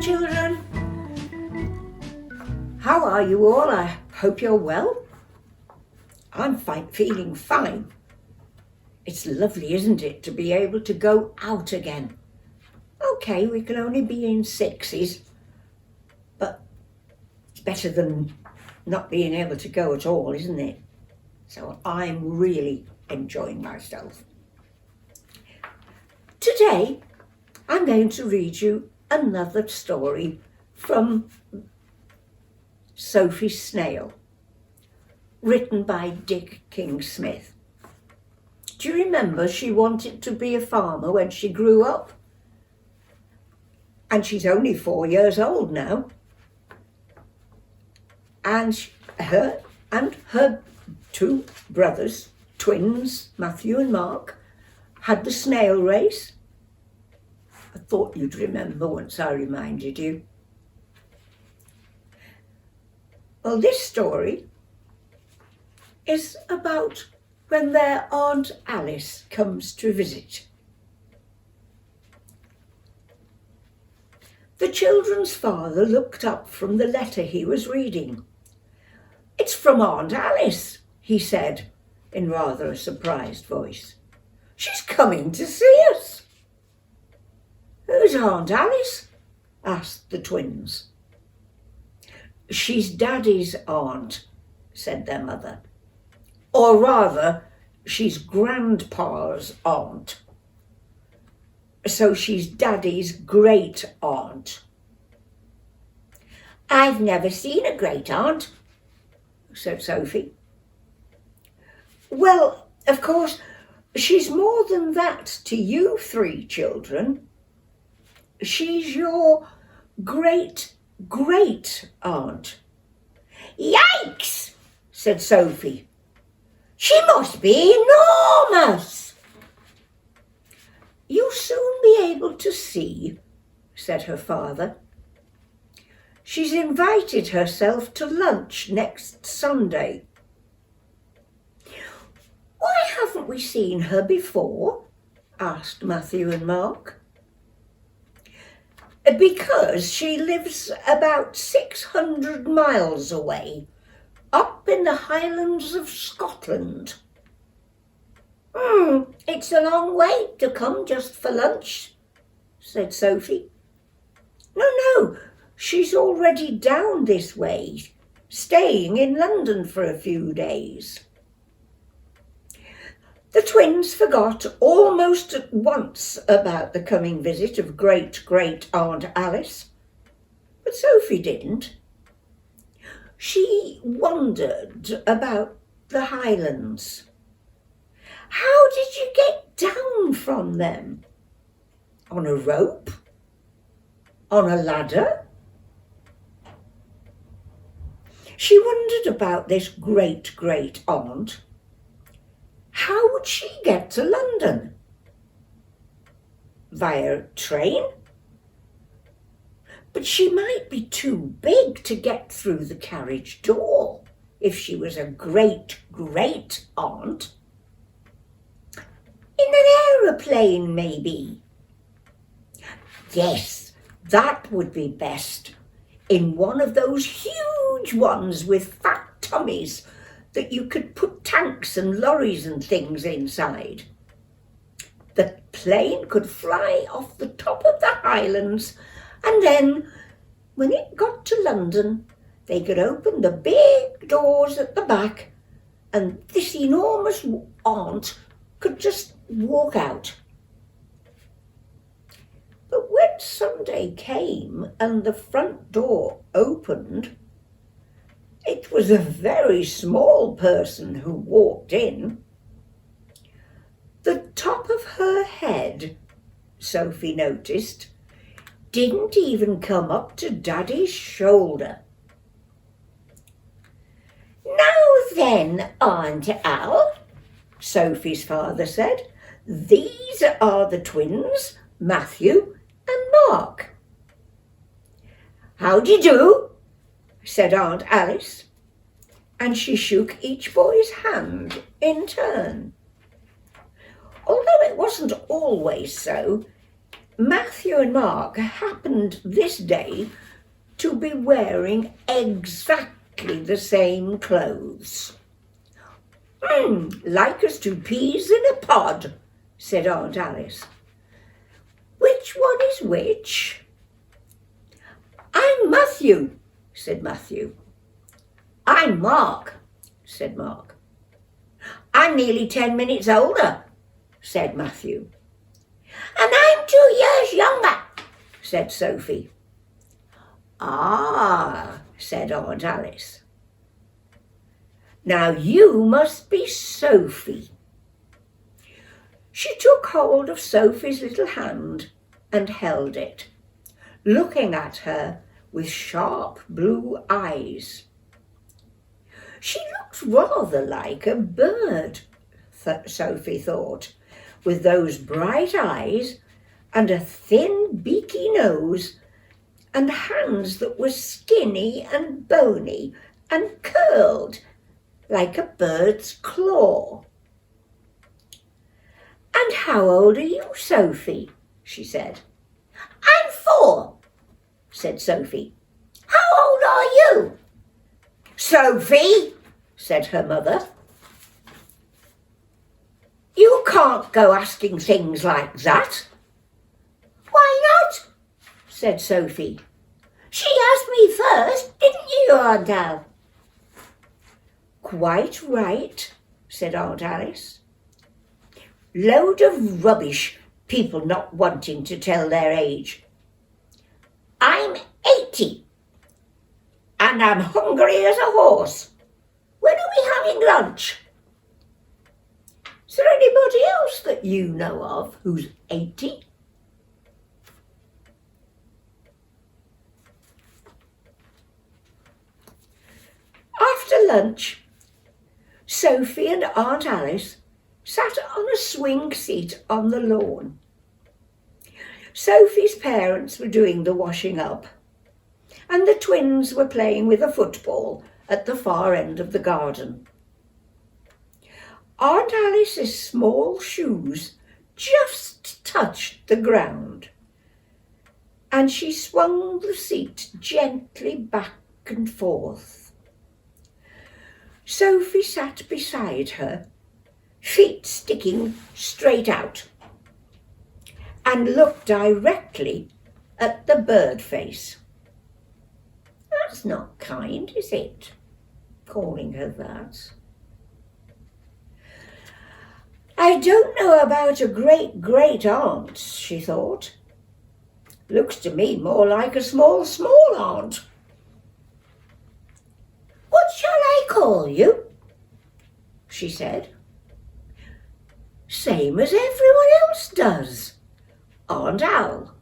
children. How are you all? I hope you're well. I'm feeling fine. It's lovely, isn't it, to be able to go out again. Okay, we can only be in sixes, but it's better than not being able to go at all, isn't it? So I'm really enjoying myself. Today, I'm going to read you another story from Sophie Snail, written by Dick King-Smith. Do you remember she wanted to be a farmer when she grew up? And she's only 4 years old now. And her two brothers, twins, Matthew and Mark, had the snail race. I thought you'd remember once I reminded you. Well, this story is about when their Aunt Alice comes to visit. The children's father looked up from the letter he was reading. "It's from Aunt Alice," he said in rather a surprised voice. "She's coming to see us." "Who's Aunt Alice?" asked the twins. "She's Daddy's aunt," said their mother. "Or rather, she's Grandpa's aunt. So she's Daddy's great aunt." "I've never seen a great aunt," said Sophie. "Well, of course, she's more than that to you three children. She's your great aunt." "Yikes!" said Sophie. "She must be enormous." "You'll soon be able to see," said her father. "She's invited herself to lunch next Sunday." "Why haven't we seen her before?" asked Matthew and Mark. "Because she lives about 600 miles away, up in the Highlands of Scotland." "It's a long way to come just for lunch," said Sophie. No, she's already down this way, staying in London for a few days." The twins forgot almost at once about the coming visit of great-great-aunt Alice, but Sophie didn't. She wondered about the Highlands. How did you get down from them? On a rope? On a ladder? She wondered about this great-great-aunt. How would she get to London? Via train? But she might be too big to get through the carriage door if she was a great-great-aunt. In an aeroplane, maybe? Yes, that would be best. In one of those huge ones with fat tummies that you could put tanks and lorries and things inside. The plane could fly off the top of the Highlands, and then, when it got to London, they could open the big doors at the back, and this enormous aunt could just walk out. But when Sunday came and the front door opened, it was a very small person who walked in. The top of her head, Sophie noticed, didn't even come up to Daddy's shoulder. "Now then, Aunt Al," Sophie's father said, "these are the twins, Matthew and Mark." "How d'ye do?" said Aunt Alice, and she shook each boy's hand in turn. Although it wasn't always so, Matthew and Mark happened this day to be wearing exactly the same clothes. Like as two peas in a pod, said Aunt Alice. Which one is which? I'm Matthew, said Matthew. I'm Mark, said Mark. I'm nearly 10 minutes older, said Matthew. And I'm 2 years younger, said Sophie. Ah, said Aunt Alice. Now you must be Sophie. She took hold of Sophie's little hand and held it, looking at her with sharp blue eyes. She looked rather like a bird, Sophie thought, with those bright eyes and a thin beaky nose and hands that were skinny and bony and curled like a bird's claw. And how old are you, Sophie? She said. I'm 4, said Sophie. How old are you? Sophie, said her mother. You can't go asking things like that. Why not? Said Sophie. She asked me first, didn't you, Aunt Al? Quite right, said Aunt Alice. Load of rubbish, people not wanting to tell their age. I'm 80, and I'm hungry as a horse. When are we having lunch? Is there anybody else that you know of who's 80? After lunch, Sophie and Aunt Alice sat on a swing seat on the lawn. Sophie's parents were doing the washing up, and the twins were playing with a football at the far end of the garden. Aunt Alice's small shoes just touched the ground, and she swung the seat gently back and forth. Sophie sat beside her, feet sticking straight out, and looked directly at the bird face. That's not kind, is it? Calling her that. I don't know about a great-great-aunt, she thought. Looks to me more like a small aunt. What shall I call you? She said. Same as everyone else does. Aunt Al.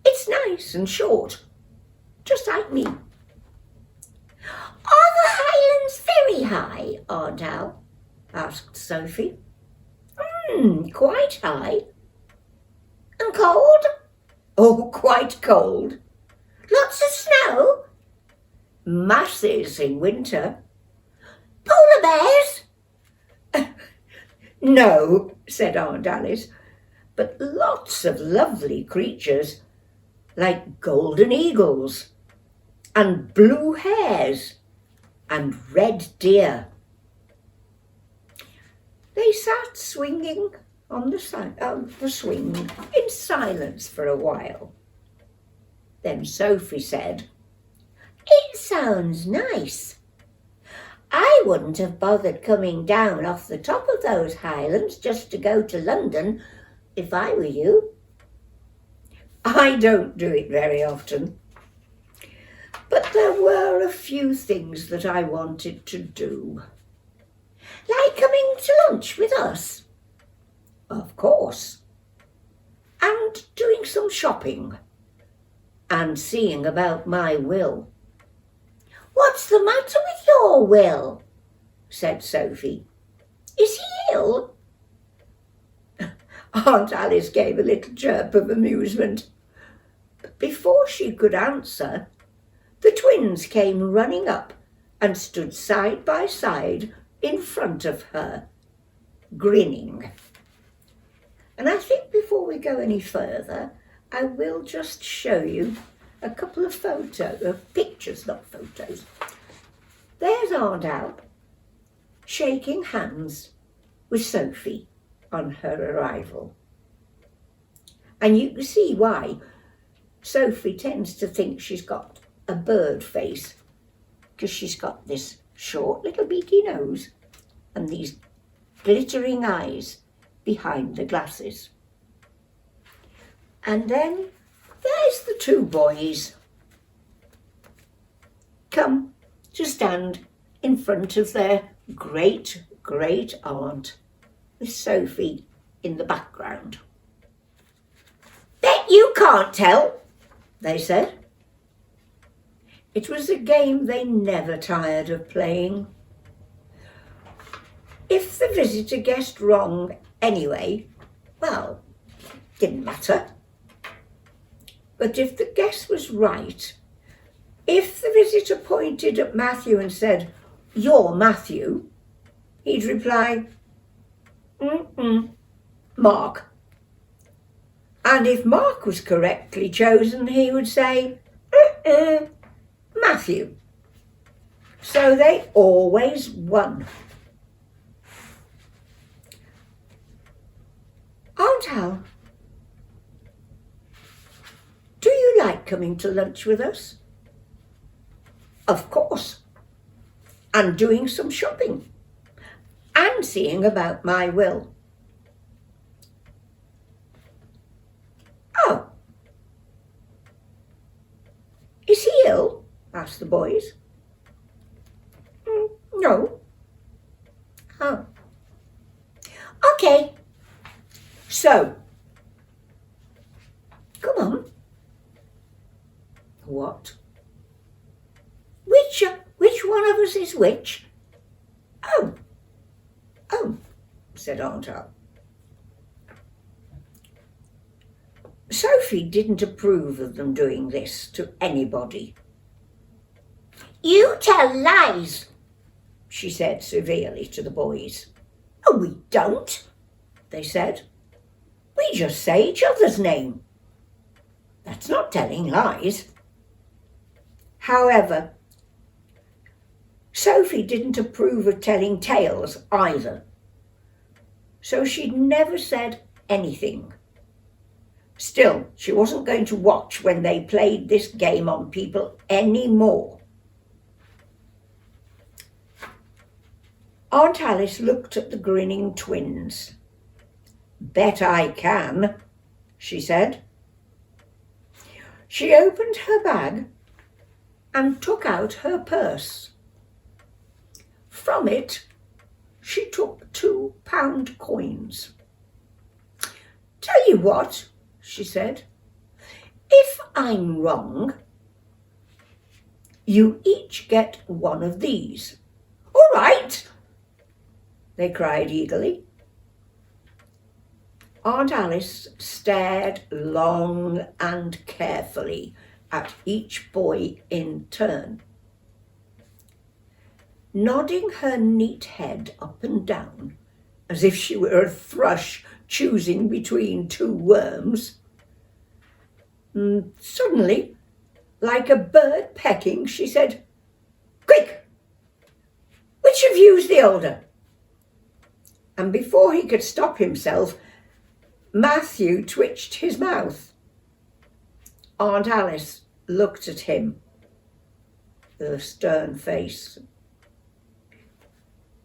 It's nice and short, just like me. Are the Highlands very high, Aunt Al? Asked Sophie. Quite high. And cold? Oh, quite cold. Lots of snow? Masses in winter. Polar bears? No, said Aunt Alice, but lots of lovely creatures, like golden eagles, and blue hares, and red deer. They sat swinging on the swing in silence for a while. Then Sophie said, It sounds nice. I wouldn't have bothered coming down off the top of those highlands just to go to London if I were you. I don't do it very often. But there were a few things that I wanted to do. Like coming to lunch with us? Of course. And doing some shopping. And seeing about my will. What's the matter with your Will? Said Sophie. Is he ill? Aunt Alice gave a little chirp of amusement. But before she could answer, the twins came running up and stood side by side in front of her, grinning. And I think before we go any further, I will just show you a couple of pictures, not photos. There's Aunt Al shaking hands with Sophie on her arrival. And you can see why Sophie tends to think she's got a bird face, because she's got this short little beaky nose and these glittering eyes behind the glasses. And then there's the two boys come to stand in front of their great aunt, with Sophie in the background. "Bet you can't tell," they said. It was a game they never tired of playing. If the visitor guessed wrong anyway, well, didn't matter. But if the guess was right, if the visitor pointed at Matthew and said, "You're Matthew," he'd reply, "Mark." And if Mark was correctly chosen, he would say, "Matthew." So they always won. "Aunt Al, do you like coming to lunch with us?" "Of course. And doing some shopping. And seeing about my will." "Oh. Is he ill?" asked the boys. "No." "Oh. Okay. So, come on." "What? Which one of us is which?" Oh, said Aunt Al. Sophie didn't approve of them doing this to anybody. "You tell lies," she said severely to the boys. "Oh, we don't," they said. "We just say each other's name. That's not telling lies." However, Sophie didn't approve of telling tales either, so she'd never said anything. Still, she wasn't going to watch when they played this game on people anymore. Aunt Alice looked at the grinning twins. "Bet I can," she said. She opened her bag and took out her purse. From it, she took 2-pound coins. "Tell you what," she said, "if I'm wrong, you each get one of these." "All right," they cried eagerly. Aunt Alice stared long and carefully at each boy in turn, nodding her neat head up and down as if she were a thrush choosing between two worms. Suddenly, like a bird pecking, she said, "Quick! Which of you's the older?" And before he could stop himself, Matthew twitched his mouth. Aunt Alice looked at him with a stern face.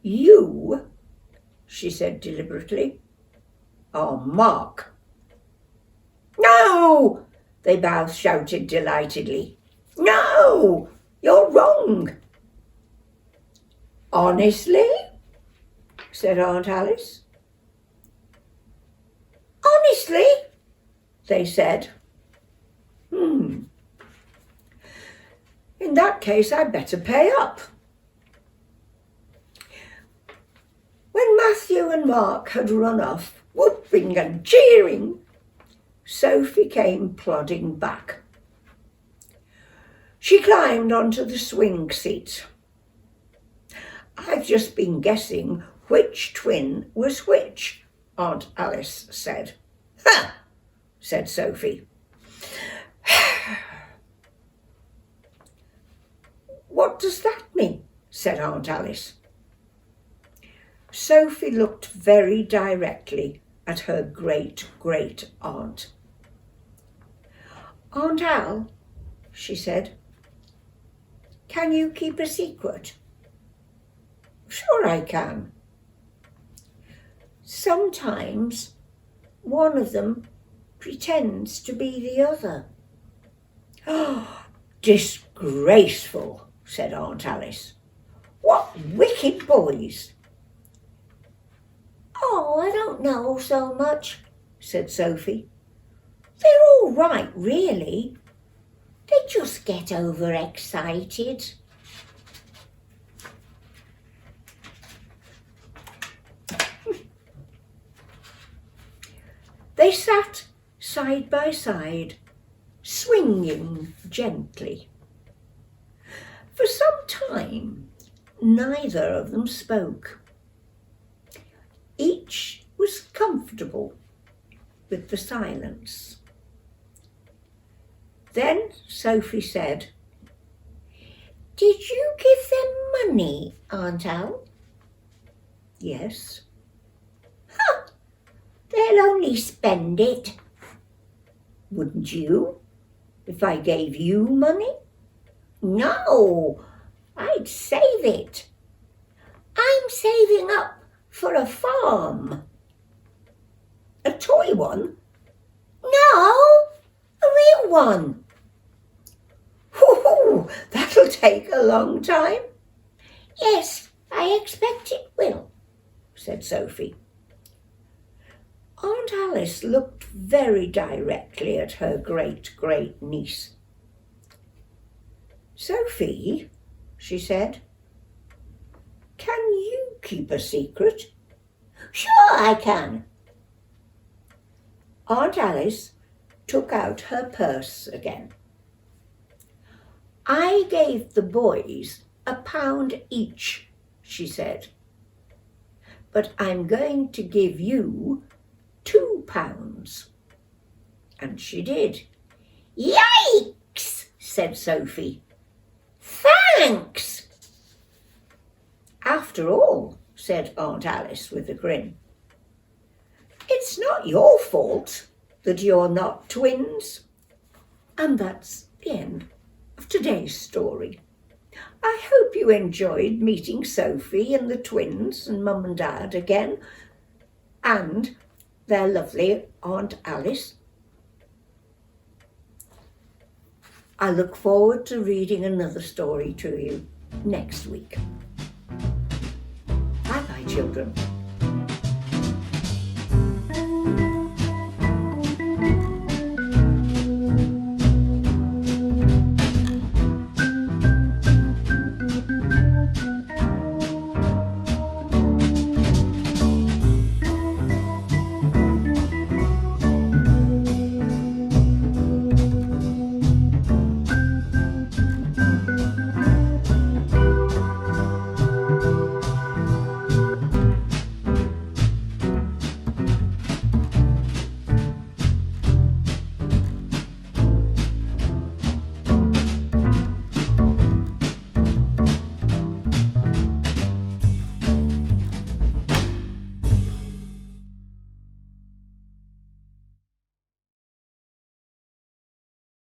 "You," she said deliberately, "are Mark." "No!" they both shouted delightedly. "No! You're wrong." "Honestly?" said Aunt Alice. "Honestly?" they said. In that case, I'd better pay up." When Matthew and Mark had run off, whooping and cheering, Sophie came plodding back. She climbed onto the swing seat. "I've just been guessing which twin was which," Aunt Alice said. Ha! Said Sophie. What does that mean? Said Aunt Alice. Sophie looked very directly at her great-great-aunt. Aunt Al, she said, can you keep a secret? Sure I can. Sometimes one of them pretends to be the other. Oh, disgraceful, said Aunt Alice. What wicked boys! Oh, I don't know so much, said Sophie. They're all right, really. They just get overexcited. They sat side by side, swinging gently. For some time, neither of them spoke. Each was comfortable with the silence. Then Sophie said, Did you give them money, Aunt Al? Yes. Ha! They'll only spend it. Wouldn't you, if I gave you money? No, I'd save it. I'm saving up for a farm. A toy one? No, a real one. Hoo-hoo, that'll take a long time. Yes, I expect it will, said Sophie. Aunt Alice looked very directly at her great-great-niece. Sophie, she said, can you keep a secret? Sure I can. Aunt Alice took out her purse again. I gave the boys £1 each, she said, but I'm going to give you £2. And she did. Yikes, said Sophie. Thanks. After all, said Aunt Alice with a grin, it's not your fault that you're not twins. And that's the end of today's story. I hope you enjoyed meeting Sophie and the twins and Mum and Dad again, and their lovely Aunt Alice. I look forward to reading another story to you next week. Bye-bye, children.